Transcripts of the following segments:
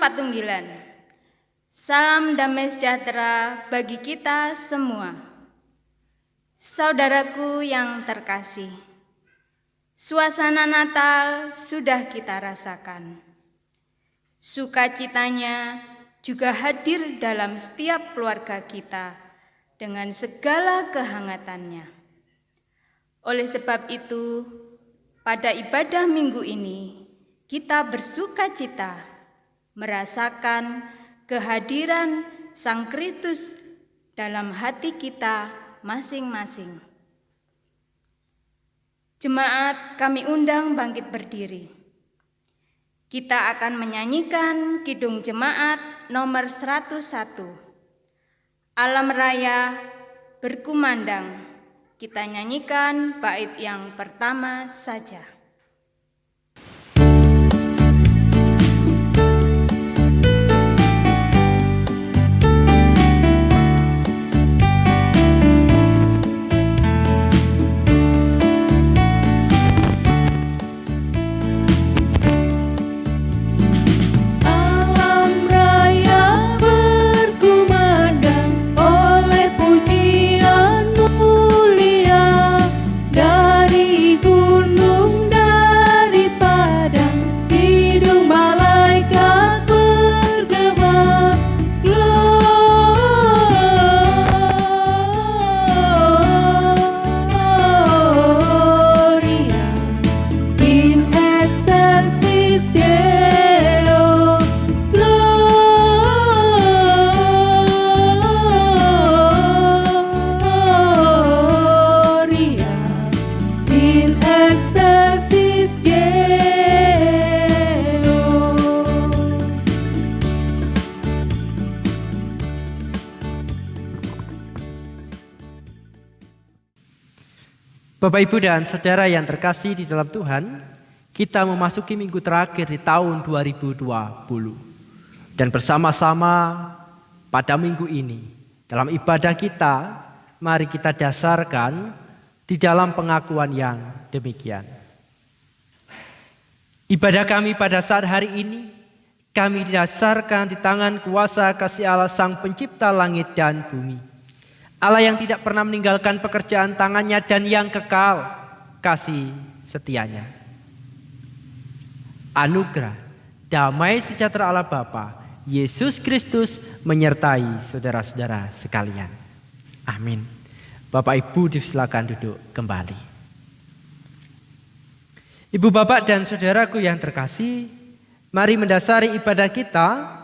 Patunggilan. Salam damai sejahtera bagi kita semua. Saudaraku yang terkasih, suasana Natal sudah kita rasakan. Sukacitanya juga hadir dalam setiap keluarga kita dengan segala kehangatannya. Oleh sebab itu, pada ibadah minggu ini, kita bersukacita merasakan kehadiran Sang Kristus dalam hati kita masing-masing. Jemaat kami undang bangkit berdiri. Kita akan menyanyikan Kidung Jemaat nomor 101. Alam Raya Berkumandang. Kita nyanyikan bait yang pertama saja. Bapak, Ibu, dan Saudara yang terkasih di dalam Tuhan, kita memasuki minggu terakhir di tahun 2020. Dan bersama-sama pada minggu ini, dalam ibadah kita, mari kita dasarkan di dalam pengakuan yang demikian. Ibadah kami pada saat hari ini, kami didasarkan di tangan kuasa kasih Allah Sang Pencipta langit dan bumi. Allah yang tidak pernah meninggalkan pekerjaan tangannya dan yang kekal kasih setianya. Anugerah, damai sejahtera Allah Bapa, Yesus Kristus menyertai saudara-saudara sekalian. Amin. Bapak Ibu disilakan duduk kembali. Ibu, Bapak, dan saudaraku yang terkasih, mari mendasari ibadah kita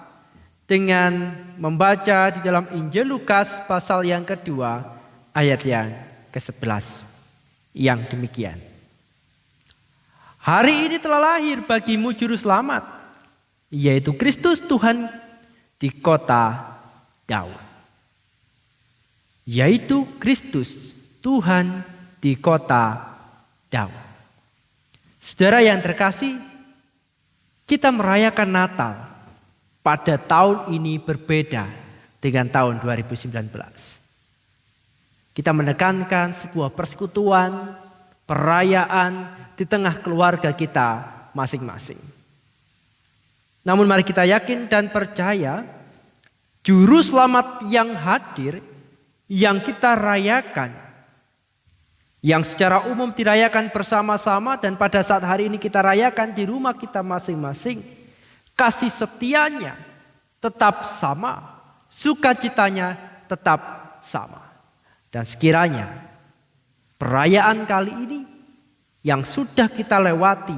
dengan membaca di dalam Injil Lukas pasal yang kedua ayat yang ke-11 yang demikian. Hari ini telah lahir bagimu juru selamat, yaitu Kristus Tuhan di kota Daud. Yaitu Kristus Tuhan di kota Daud. Saudara yang terkasih, kita merayakan Natal pada tahun ini berbeda dengan tahun 2019. Kita menekankan sebuah persekutuan, perayaan di tengah keluarga kita masing-masing. Namun mari kita yakin dan percaya, juru selamat yang hadir, yang kita rayakan, yang secara umum dirayakan bersama-sama dan pada saat hari ini kita rayakan di rumah kita masing-masing, kasih setianya tetap sama, sukacitanya tetap sama. Dan sekiranya perayaan kali ini yang sudah kita lewati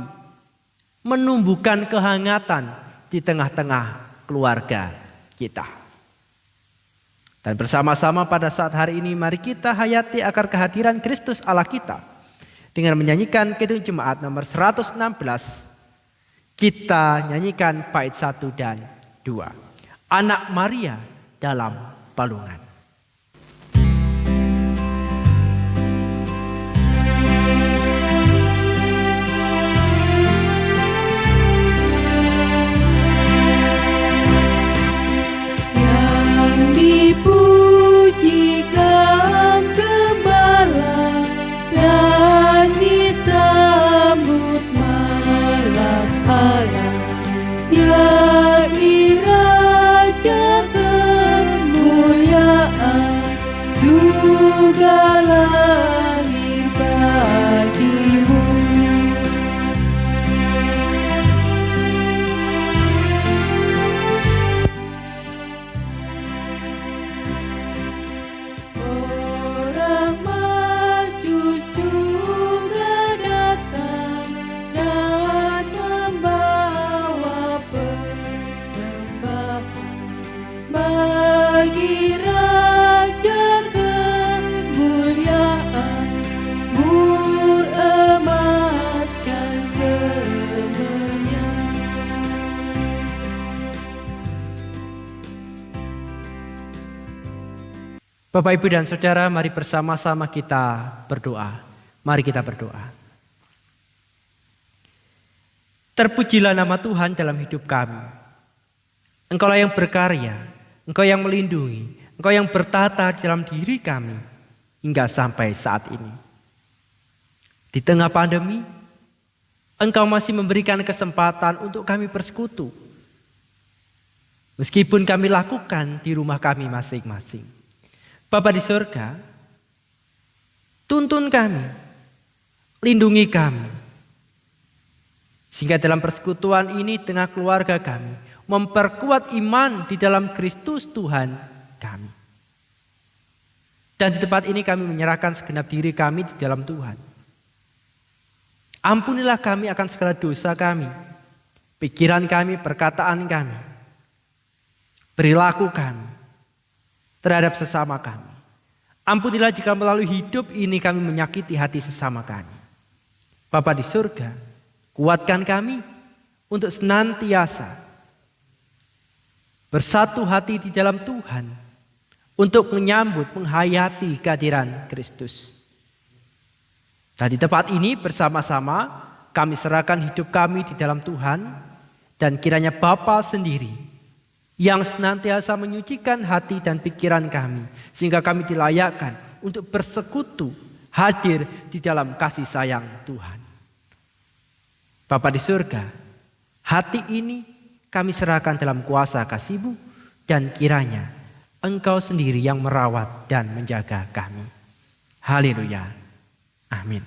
menumbuhkan kehangatan di tengah-tengah keluarga kita. Dan bersama-sama pada saat hari ini mari kita hayati agar kehadiran Kristus Allah kita dengan menyanyikan Kidung Jemaat nomor 116. Kita nyanyikan bait 1 dan 2. Anak Maria dalam palungan. Yang dipujikan Gembala dan disambut Allah, yaitu Bapak, Ibu, dan Saudara, mari bersama-sama kita berdoa. Mari kita berdoa. Terpujilah nama Tuhan dalam hidup kami. Engkaulah yang berkarya, Engkau yang melindungi, Engkau yang bertata dalam diri kami hingga sampai saat ini. Di tengah pandemi, Engkau masih memberikan kesempatan untuk kami bersekutu. Meskipun kami lakukan di rumah kami masing-masing. Bapa di surga, tuntun kami, lindungi kami. Sehingga dalam persekutuan ini tengah keluarga kami, memperkuat iman di dalam Kristus Tuhan kami. Dan di tempat ini kami menyerahkan segenap diri kami di dalam Tuhan. Ampunilah kami akan segala dosa kami, pikiran kami, perkataan kami, perilaku kami terhadap sesama kami. Ampunilah jika melalui hidup ini kami menyakiti hati sesama kami. Bapa di surga, kuatkan kami untuk senantiasa bersatu hati di dalam Tuhan untuk menyambut, menghayati kehadiran Kristus. Dan di tempat ini bersama-sama kami serahkan hidup kami di dalam Tuhan, dan kiranya Bapa sendiri yang senantiasa menyucikan hati dan pikiran kami, sehingga kami dilayakkan untuk bersekutu hadir di dalam kasih sayang Tuhan. Bapa di surga, hati ini kami serahkan dalam kuasa kasih-Mu, dan kiranya Engkau sendiri yang merawat dan menjaga kami. Haleluya. Amin.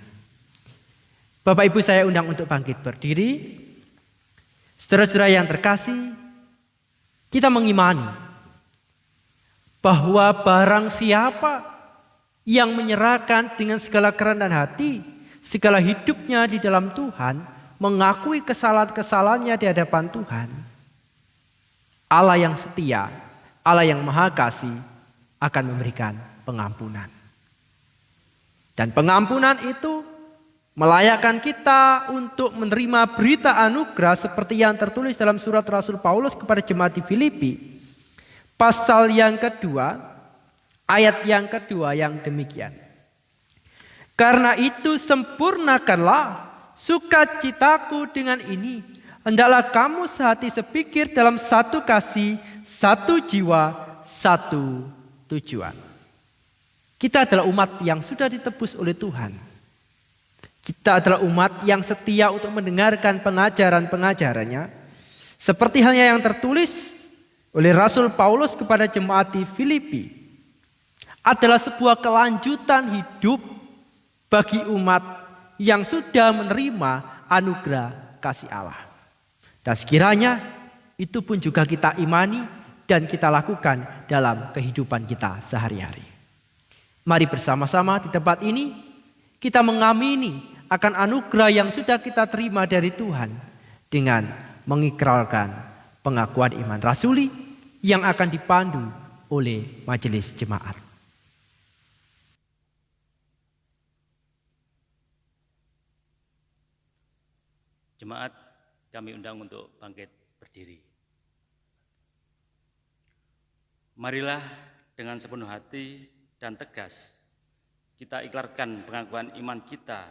Bapak Ibu, saya undang untuk bangkit berdiri. Saudara-saudara yang terkasih, kita mengimani bahwa barang siapa yang menyerahkan dengan segala kerendahan hati, segala hidupnya di dalam Tuhan, mengakui kesalahan-kesalahannya di hadapan Tuhan, Allah yang setia, Allah yang maha kasih akan memberikan pengampunan. Dan pengampunan itu melayakkan kita untuk menerima berita anugerah seperti yang tertulis dalam surat Rasul Paulus kepada jemaat di Filipi. Pasal yang kedua, ayat yang kedua yang demikian. Karena itu sempurnakanlah sukacitaku dengan ini. Hendaklah kamu sehati sepikir dalam satu kasih, satu jiwa, satu tujuan. Kita adalah umat yang sudah ditebus oleh Tuhan. Kita adalah umat yang setia untuk mendengarkan pengajaran-pengajarannya. Seperti halnya yang tertulis oleh Rasul Paulus kepada jemaat di Filipi. Adalah sebuah kelanjutan hidup bagi umat yang sudah menerima anugerah kasih Allah. Dan sekiranya itu pun juga kita imani dan kita lakukan dalam kehidupan kita sehari-hari. Mari bersama-sama di tempat ini kita mengamini akan anugerah yang sudah kita terima dari Tuhan dengan mengikrarkan pengakuan iman rasuli yang akan dipandu oleh majelis jemaat. Jemaat, kami undang untuk bangkit berdiri. Marilah dengan sepenuh hati dan tegas kita ikrarkan pengakuan iman kita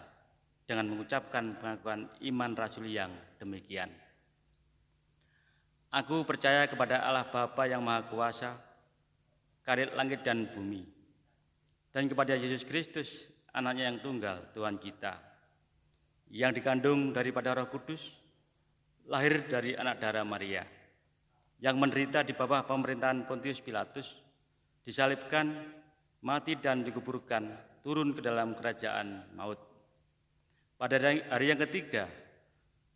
dengan mengucapkan pengakuan iman rasuli yang demikian. Aku percaya kepada Allah Bapa yang Maha Kuasa, Karib langit dan bumi, dan kepada Yesus Kristus, Anaknya yang tunggal, Tuhan kita, yang dikandung daripada Roh Kudus, lahir dari anak darah Maria, yang menderita di bawah pemerintahan Pontius Pilatus, disalibkan, mati dan dikuburkan, turun ke dalam kerajaan maut. Pada hari yang ketiga,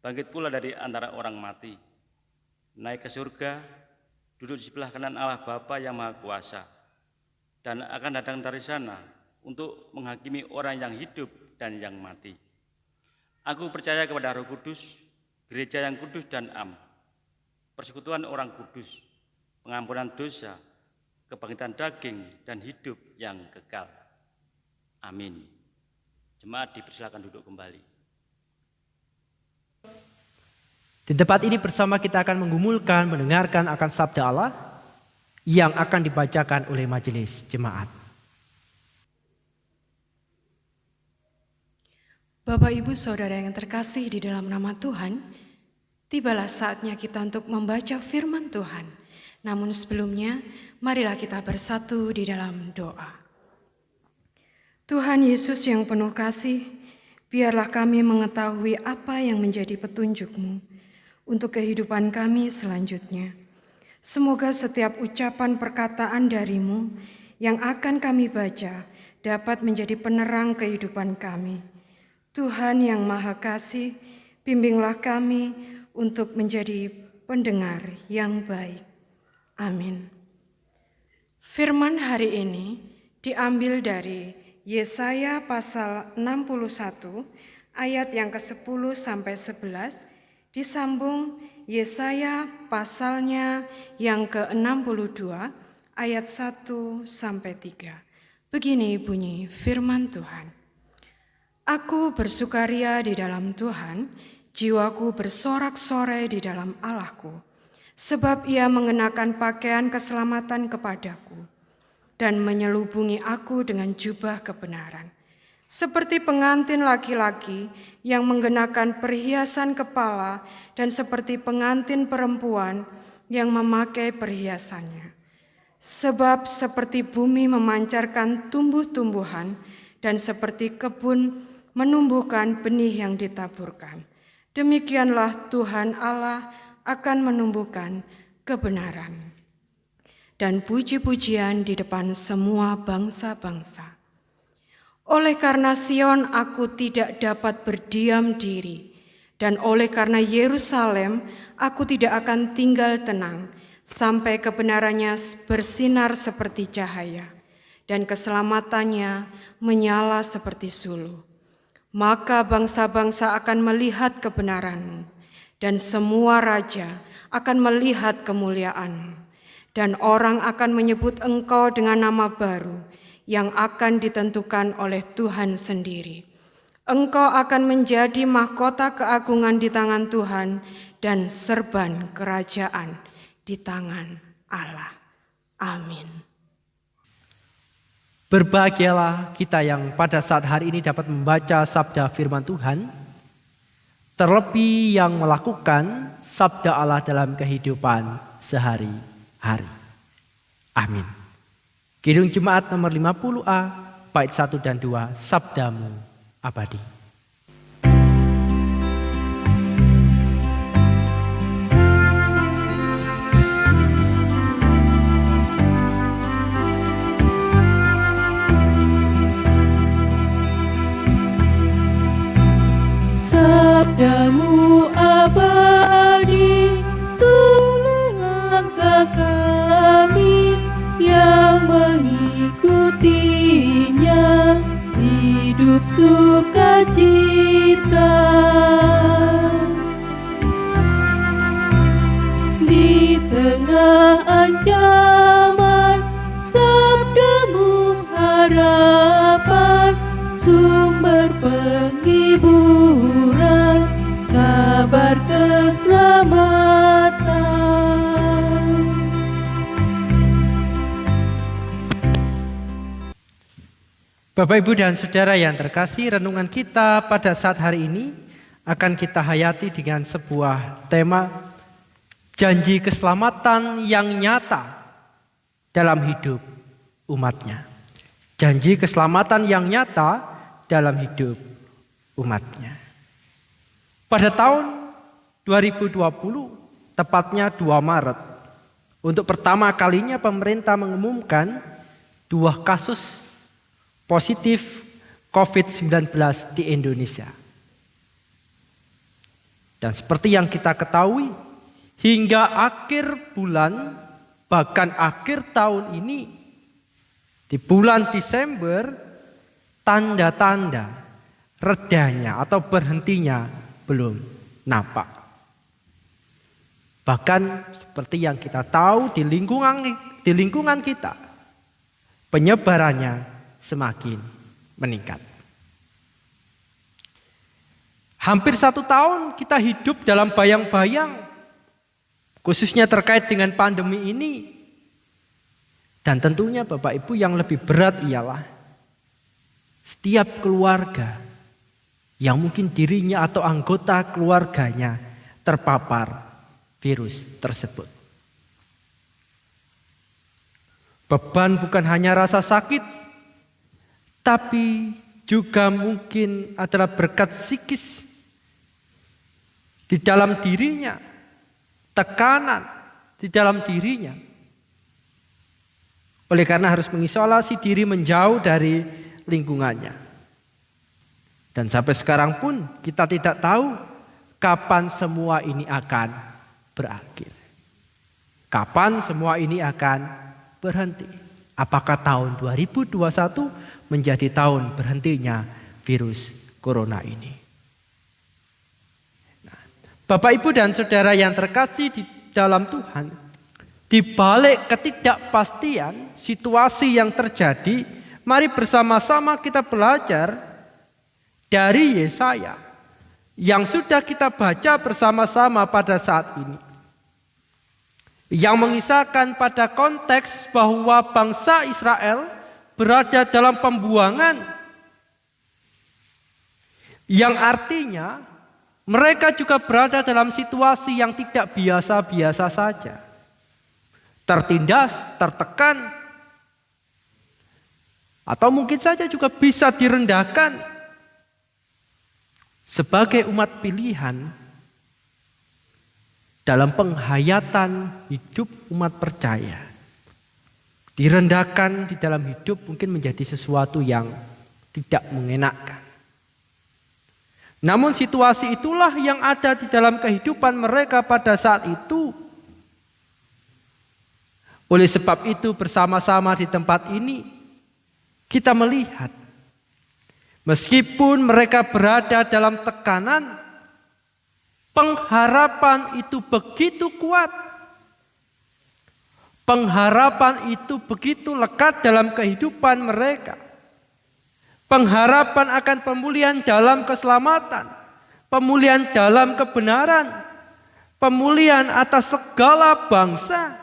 bangkit pula dari antara orang mati, naik ke surga, duduk di sebelah kanan Allah Bapa yang Maha Kuasa, dan akan datang dari sana untuk menghakimi orang yang hidup dan yang mati. Aku percaya kepada Roh Kudus, gereja yang kudus dan am, persekutuan orang kudus, pengampunan dosa, kebangkitan daging, dan hidup yang kekal. Amin. Jemaat dipersilakan duduk kembali. Di tempat ini bersama kita akan menggumulkan, mendengarkan akan sabda Allah yang akan dibacakan oleh majelis jemaat. Bapak, Ibu, Saudara yang terkasih di dalam nama Tuhan, tibalah saatnya kita untuk membaca firman Tuhan. Namun sebelumnya, marilah kita bersatu di dalam doa. Tuhan Yesus yang penuh kasih, biarlah kami mengetahui apa yang menjadi petunjuk-Mu untuk kehidupan kami selanjutnya. Semoga setiap ucapan perkataan dari-Mu yang akan kami baca dapat menjadi penerang kehidupan kami. Tuhan yang Maha Kasih, bimbinglah kami untuk menjadi pendengar yang baik. Amin. Firman hari ini diambil dari Yesaya pasal 61 ayat yang ke-10 sampai 11, disambung Yesaya pasalnya yang ke-62 ayat 1 sampai 3. Begini bunyi firman Tuhan. Aku bersukaria di dalam Tuhan, jiwaku bersorak-sorai di dalam Allahku, sebab Ia mengenakan pakaian keselamatan kepadaku dan menyelubungi aku dengan jubah kebenaran. Seperti pengantin laki-laki yang mengenakan perhiasan kepala dan seperti pengantin perempuan yang memakai perhiasannya. Sebab seperti bumi memancarkan tumbuh-tumbuhan dan seperti kebun menumbuhkan benih yang ditaburkan, demikianlah Tuhan Allah akan menumbuhkan kebenaran dan puji-pujian di depan semua bangsa-bangsa. Oleh karena Sion aku tidak dapat berdiam diri, dan oleh karena Yerusalem aku tidak akan tinggal tenang, sampai kebenarannya bersinar seperti cahaya, dan keselamatannya menyala seperti suluh. Maka bangsa-bangsa akan melihat kebenaran-Mu, dan semua raja akan melihat kemuliaan-Mu, dan orang akan menyebut Engkau dengan nama baru yang akan ditentukan oleh Tuhan sendiri. Engkau akan menjadi mahkota keagungan di tangan Tuhan dan serban kerajaan di tangan Allah. Amin. Berbahagialah kita yang pada saat hari ini dapat membaca sabda firman Tuhan, terlebih yang melakukan sabda Allah dalam kehidupan sehari-hari. Amin. Kidung Jemaat nomor 50A, bait 1 dan 2, Sabdamu Abadi. Sabdamu abadi, suluh langkah kami yang mengikutinya, hidup sukacita. Di tengah ancaman, sabdamu harapan, sumber penghiburan, kabar keselamatan. Bapak, Ibu, dan Saudara yang terkasih, renungan kita pada saat hari ini akan kita hayati dengan sebuah tema janji keselamatan yang nyata dalam hidup umatnya. Janji keselamatan yang nyata dalam hidup umatnya. Pada tahun 2020, tepatnya 2 Maret, untuk pertama kalinya pemerintah mengumumkan 2 kasus positif COVID-19 di Indonesia. Dan seperti yang kita ketahui, hingga akhir bulan, bahkan akhir tahun ini, di bulan Desember, tanda-tanda redanya atau berhentinya belum nampak. Bahkan seperti yang kita tahu di lingkungan kita, penyebarannya semakin meningkat. Hampir 1 tahun kita hidup dalam bayang-bayang, khususnya terkait dengan pandemi ini. Dan tentunya Bapak Ibu yang lebih berat ialah setiap keluarga yang mungkin dirinya atau anggota keluarganya terpapar virus tersebut. Beban bukan hanya rasa sakit, tapi juga mungkin adalah berkat psikis di dalam dirinya, tekanan di dalam dirinya. Oleh karena harus mengisolasi diri menjauh dari lingkungannya. Dan sampai sekarang pun kita tidak tahu kapan semua ini akan berakhir. Kapan semua ini akan berhenti. Apakah tahun 2021 menjadi tahun berhentinya virus corona ini? Nah, Bapak, Ibu, dan Saudara yang terkasih di dalam Tuhan, di balik ketidakpastian situasi yang terjadi, mari bersama-sama kita belajar dari Yesaya yang sudah kita baca bersama-sama pada saat ini. Yang mengisahkan pada konteks bahwa bangsa Israel berada dalam pembuangan. Yang artinya mereka juga berada dalam situasi yang tidak biasa-biasa saja. Tertindas, tertekan, atau mungkin saja juga bisa direndahkan sebagai umat pilihan dalam penghayatan hidup umat percaya. Direndahkan di dalam hidup mungkin menjadi sesuatu yang tidak mengenakkan. Namun situasi itulah yang ada di dalam kehidupan mereka pada saat itu. Oleh sebab itu bersama-sama di tempat ini kita melihat meskipun mereka berada dalam tekanan, pengharapan itu begitu kuat. Pengharapan itu begitu lekat dalam kehidupan mereka. Pengharapan akan pemulihan dalam keselamatan, pemulihan dalam kebenaran, pemulihan atas segala bangsa.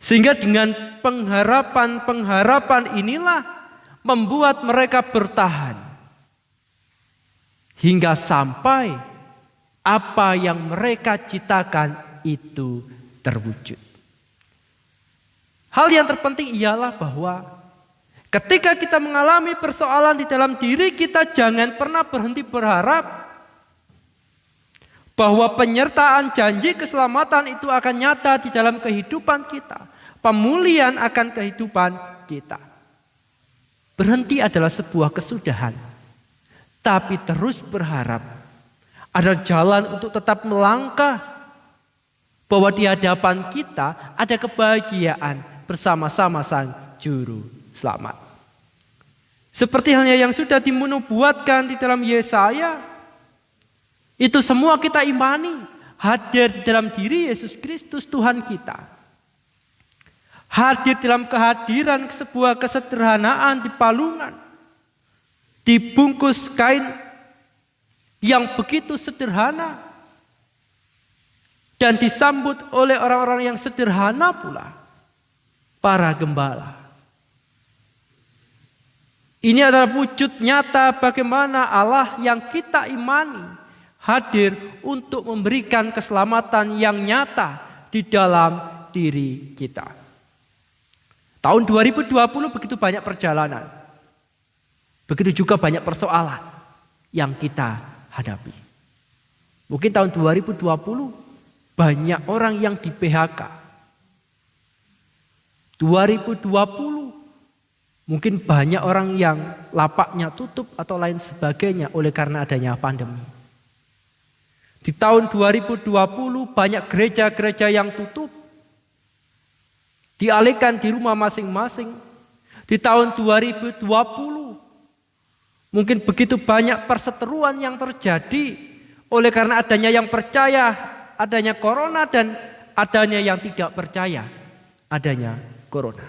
Sehingga dengan pengharapan inilah membuat mereka bertahan hingga sampai apa yang mereka citakan itu terwujud. Hal yang terpenting ialah bahwa ketika kita mengalami persoalan di dalam diri kita, jangan pernah berhenti berharap bahwa penyertaan janji keselamatan itu akan nyata di dalam kehidupan kita. Pemulihan akan kehidupan kita. Berhenti adalah sebuah kesudahan. Tapi terus berharap ada jalan untuk tetap melangkah. Bahwa di hadapan kita ada kebahagiaan bersama-sama Sang Juru Selamat. Seperti halnya yang sudah dinubuatkan di dalam Yesaya. Itu semua kita imani. Hadir di dalam diri Yesus Kristus Tuhan kita. Hadir dalam kehadiran sebuah kesederhanaan di palungan. Dibungkus kain yang begitu sederhana. Dan disambut oleh orang-orang yang sederhana pula. Para gembala. Ini adalah wujud nyata bagaimana Allah yang kita imani hadir untuk memberikan keselamatan yang nyata di dalam diri kita. Tahun 2020 begitu banyak perjalanan. Begitu juga banyak persoalan yang kita hadapi. Mungkin tahun 2020 banyak orang yang di PHK. 2020 mungkin banyak orang yang lapaknya tutup atau lain sebagainya oleh karena adanya pandemi. Di tahun 2020 banyak gereja-gereja yang tutup. Dialihkan di rumah masing-masing. Di tahun 2020 mungkin begitu banyak perseteruan yang terjadi oleh karena adanya yang percaya adanya corona dan adanya yang tidak percaya adanya corona.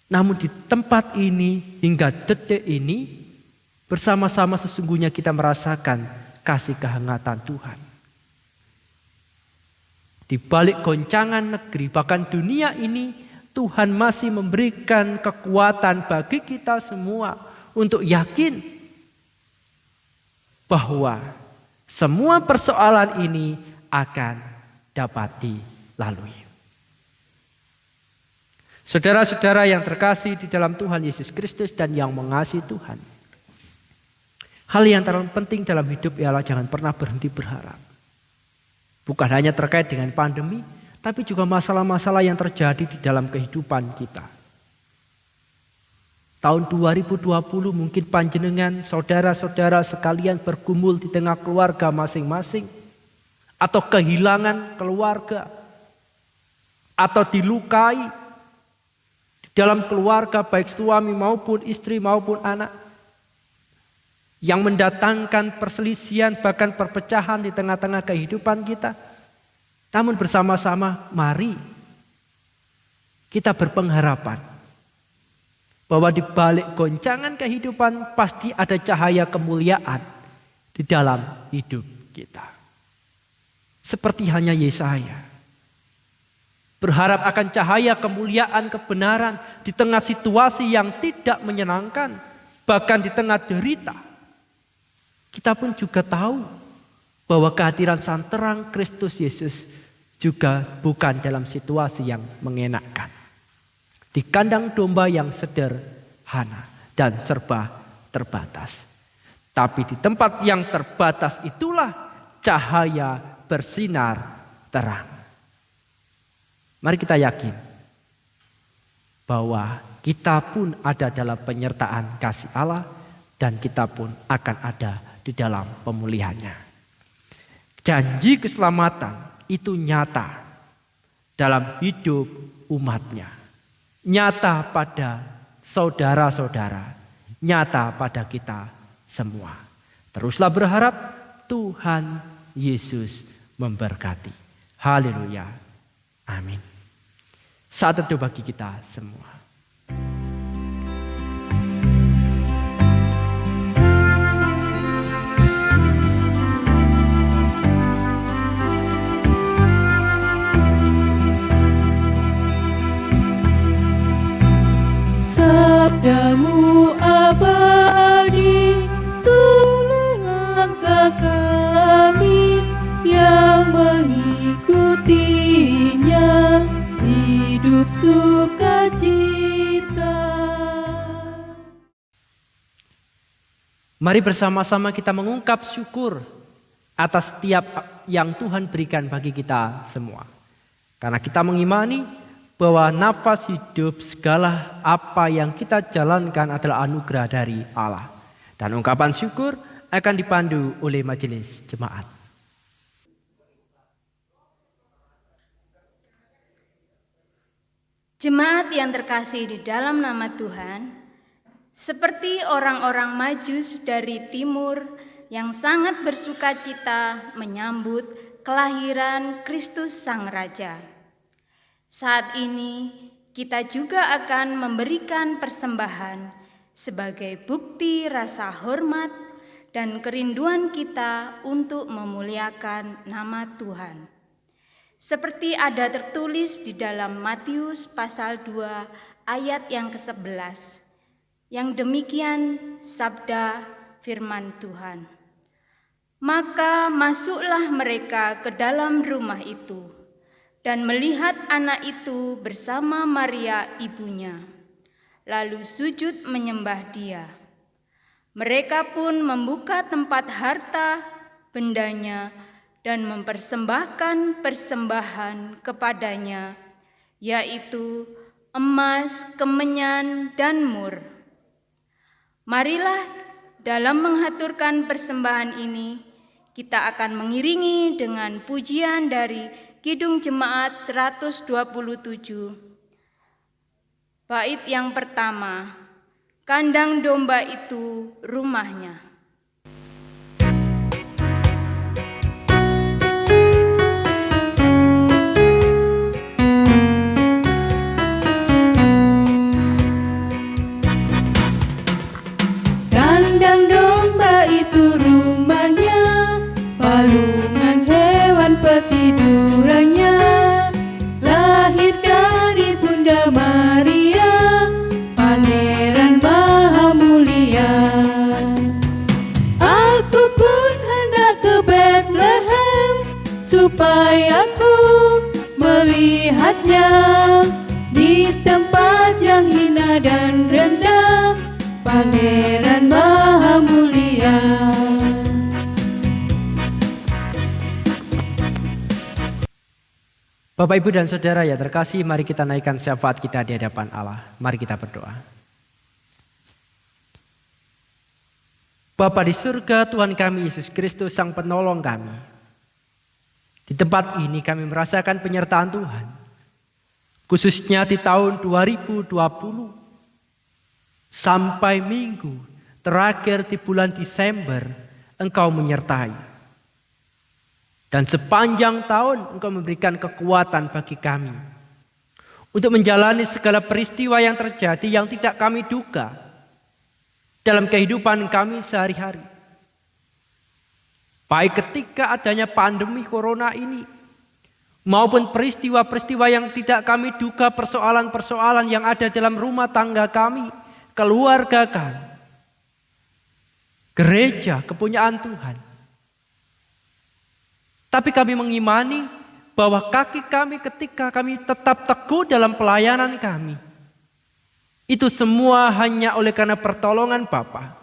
Namun di tempat ini hingga detik ini bersama-sama sesungguhnya kita merasakan kasih kehangatan Tuhan. Di balik goncangan negeri bahkan dunia ini Tuhan masih memberikan kekuatan bagi kita semua untuk yakin bahwa semua persoalan ini akan dapat dilalui. Saudara-saudara yang terkasih di dalam Tuhan Yesus Kristus dan yang mengasihi Tuhan. Hal yang terlalu penting dalam hidup ialah jangan pernah berhenti berharap. Bukan hanya terkait dengan pandemi, tapi juga masalah-masalah yang terjadi di dalam kehidupan kita. Tahun 2020 mungkin panjenengan, saudara-saudara sekalian bergumul di tengah keluarga masing-masing. Atau kehilangan keluarga. Atau dilukai di dalam keluarga baik suami maupun istri maupun anak. Yang mendatangkan perselisihan bahkan perpecahan di tengah-tengah kehidupan kita. Namun bersama-sama mari kita berpengharapan bahwa di balik goncangan kehidupan pasti ada cahaya kemuliaan di dalam hidup kita. Seperti hanya Yesaya. Berharap akan cahaya kemuliaan kebenaran di tengah situasi yang tidak menyenangkan. Bahkan di tengah derita. Kita pun juga tahu bahwa kehadiran sang terang Kristus Yesus juga bukan dalam situasi yang mengenakkan. Di kandang domba yang sederhana dan serba terbatas. Tapi di tempat yang terbatas itulah cahaya bersinar terang. Mari kita yakin bahwa kita pun ada dalam penyertaan kasih Allah dan kita pun akan ada di dalam pemulihannya. Janji keselamatan itu nyata dalam hidup umatnya. Nyata pada saudara-saudara. Nyata pada kita semua. Teruslah berharap Tuhan Yesus memberkati. Haleluya. Amin. Saat itu bagi kita semua. Sabdamu abadi, suluh langkah kami yang mengikutinya, hidup sukacita. Mari bersama-sama kita mengungkap syukur atas setiap yang Tuhan berikan bagi kita semua. Karena kita mengimani bahwa nafas hidup segala apa yang kita jalankan adalah anugerah dari Allah. Dan ungkapan syukur akan dipandu oleh majelis jemaat. Jemaat yang terkasih di dalam nama Tuhan, seperti orang-orang Majus dari timur yang sangat bersukacita menyambut kelahiran Kristus Sang Raja. Saat ini kita juga akan memberikan persembahan sebagai bukti rasa hormat dan kerinduan kita untuk memuliakan nama Tuhan. Seperti ada tertulis di dalam Matius pasal 2 ayat yang ke-11. Yang demikian sabda firman Tuhan. Maka masuklah mereka ke dalam rumah itu. Dan melihat anak itu bersama Maria ibunya, lalu sujud menyembah dia. Mereka pun membuka tempat harta bendanya dan mempersembahkan persembahan kepadanya, yaitu emas, kemenyan, dan mur. Marilah dalam menghaturkan persembahan ini, kita akan mengiringi dengan pujian dari Kidung Jemaat 127. Bait yang pertama, kandang domba itu rumahnya. Kandang domba itu rumahnya, palungan hewan petidurannya, lahir dari Bunda Maria. supaya ku melihatnya di tempat yang hina dan rendah, Pangeran Maha Mulia. Bapak, Ibu, dan Saudara ya terkasih, mari kita naikkan syafaat kita di hadapan Allah. Mari kita berdoa. Bapa di surga, Tuhan kami Yesus Kristus, Sang Penolong kami. Di tempat ini kami merasakan penyertaan Tuhan. Khususnya di tahun 2020 sampai minggu terakhir di bulan Desember, Engkau menyertai. Dan sepanjang tahun Engkau memberikan kekuatan bagi kami untuk menjalani segala peristiwa yang terjadi yang tidak kami duga dalam kehidupan kami sehari-hari. Baik ketika adanya pandemi corona ini, maupun peristiwa-peristiwa yang tidak kami duga, persoalan-persoalan yang ada dalam rumah tangga kami, keluarga kami, gereja, kepunyaan Tuhan. Tapi kami mengimani bahwa kaki kami ketika kami tetap teguh dalam pelayanan kami, itu semua hanya oleh karena pertolongan Bapa.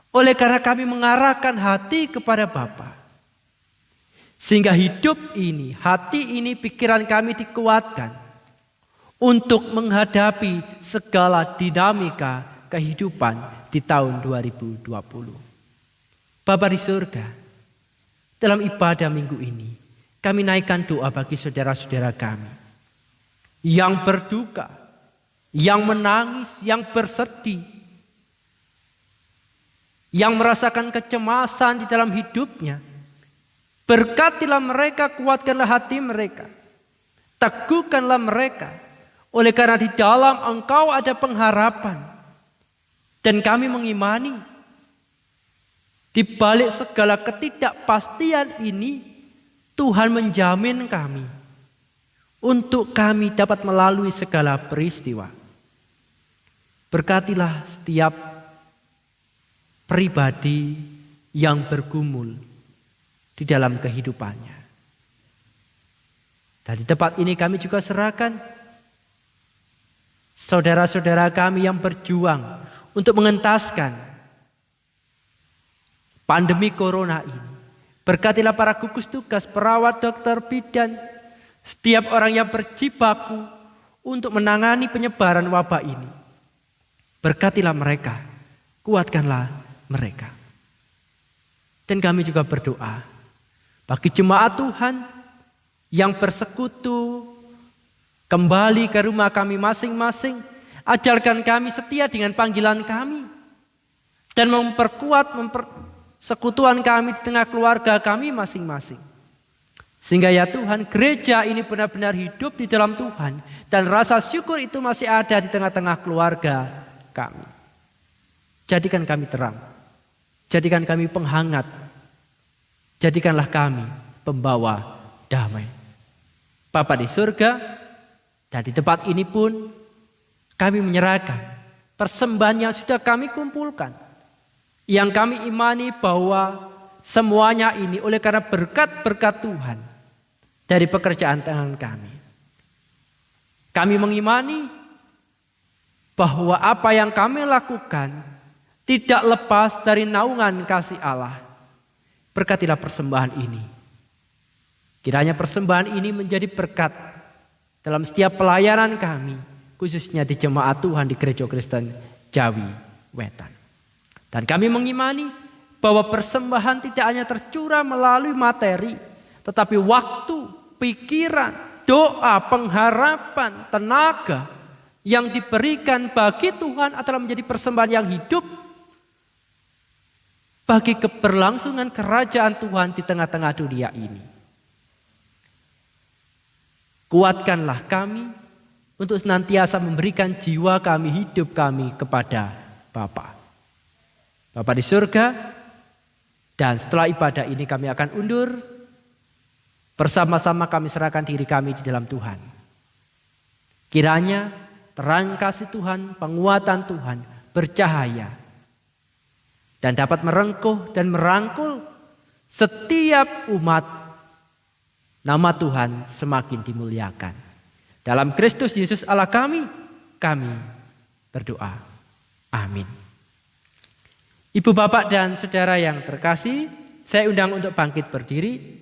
Oleh karena kami mengarahkan hati kepada Bapa. Sehingga hidup ini, hati ini, pikiran kami dikuatkan untuk menghadapi segala dinamika kehidupan di tahun 2020. Bapa di surga, dalam ibadah minggu ini, kami naikkan doa bagi saudara-saudara kami yang berduka, yang menangis, yang bersedih, yang merasakan kecemasan di dalam hidupnya. Berkatilah mereka, kuatkanlah hati mereka, teguhkanlah mereka. Oleh karena di dalam Engkau ada pengharapan. Dan kami mengimani, di balik segala ketidakpastian ini, Tuhan menjamin kami untuk kami dapat melalui segala peristiwa. Berkatilah setiap pribadi yang bergumul di dalam kehidupannya. Dan di tempat ini kami juga serahkan saudara-saudara kami yang berjuang untuk mengentaskan pandemi corona ini. Berkatilah para gugus tugas, perawat, dokter, bidan, setiap orang yang berjibaku untuk menangani penyebaran wabah ini. Berkatilah mereka, kuatkanlah mereka. Dan kami juga berdoa bagi jemaat Tuhan yang bersekutu kembali ke rumah kami masing-masing. Ajarkan kami setia dengan panggilan kami dan memperkuat sekutuan kami di tengah keluarga kami masing-masing. Sehingga ya Tuhan, gereja ini benar-benar hidup di dalam Tuhan. Dan rasa syukur itu masih ada di tengah-tengah keluarga kami. Jadikan kami terang. Jadikan kami penghangat. Jadikanlah kami pembawa damai. Bapa di surga, dan di tempat ini pun kami menyerahkan persembahan yang sudah kami kumpulkan. Yang kami imani bahwa semuanya ini oleh karena berkat-berkat Tuhan dari pekerjaan tangan kami. Kami mengimani bahwa apa yang kami lakukan tidak lepas dari naungan kasih Allah. Berkatilah persembahan ini. Kiranya persembahan ini menjadi berkat dalam setiap pelayanan kami, khususnya di jemaat Tuhan di Gereja Kristen Jawi Wetan. Dan kami mengimani bahwa persembahan tidak hanya tercurah melalui materi, tetapi waktu, pikiran, doa, pengharapan, tenaga yang diberikan bagi Tuhan adalah menjadi persembahan yang hidup bagi keberlangsungan kerajaan Tuhan di tengah-tengah dunia ini. Kuatkanlah kami untuk senantiasa memberikan jiwa kami, hidup kami kepada Bapa. Bapa di surga, dan setelah ibadah ini kami akan undur. Bersama-sama kami serahkan diri kami di dalam Tuhan. Kiranya terang kasih Tuhan, penguatan Tuhan bercahaya dan dapat merengkuh dan merangkul setiap umat nama Tuhan semakin dimuliakan. Dalam Kristus Yesus Allah kami berdoa. Amin. Ibu, bapak, dan saudara yang terkasih, saya undang untuk bangkit berdiri.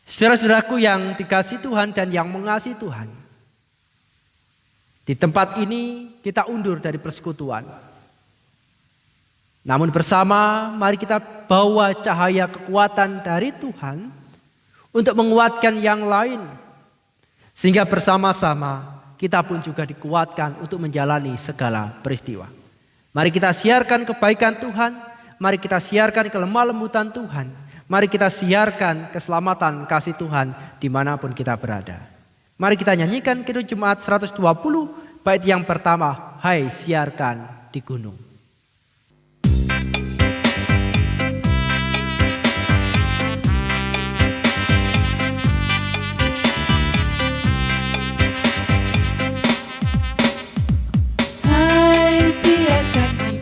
Saudara-saudaraku yang dikasihi Tuhan dan yang mengasihi Tuhan, di tempat ini kita undur dari persekutuan. Namun bersama mari kita bawa cahaya kekuatan dari Tuhan untuk menguatkan yang lain. Sehingga bersama-sama kita pun juga dikuatkan untuk menjalani segala peristiwa. Mari kita siarkan kebaikan Tuhan, mari kita siarkan kelemah lembutan Tuhan, mari kita siarkan keselamatan kasih Tuhan dimanapun kita berada. Mari kita nyanyikan Kidung Jemaat 120, bait yang pertama, hai siarkan di gunung. Hai siarkan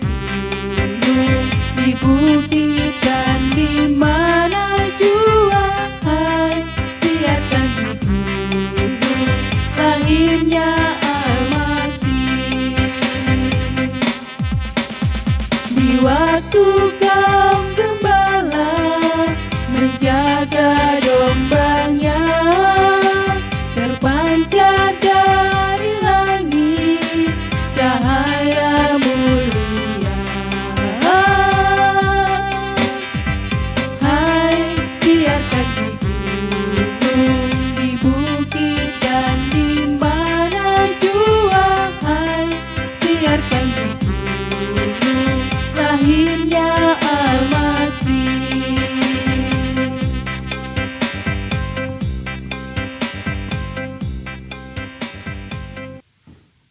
di bukit dan di mana jua. Hai siarkan di gunung lahirnya Al-Masih. Di waktu kaum gembala menjaga dombanya, terpancar dari langit cahaya mulia. Hai siarkan di gunung, di bukit dan di mana jua. Hai siarkan di gunung lahirnya Al-Masih.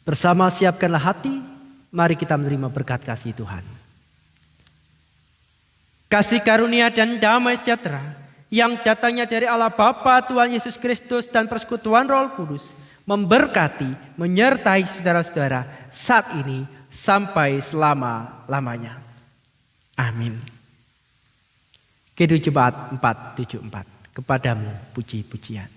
Bersama siapkanlah hati, mari kita menerima berkat kasih Tuhan. Kasih karunia dan damai sejahtera yang datangnya dari Allah Bapa, Tuhan Yesus Kristus, dan persekutuan Roh Kudus memberkati, menyertai saudara-saudara saat ini sampai selama-lamanya. Amin. Kidung Jemaat 474, kepadamu puji-pujian.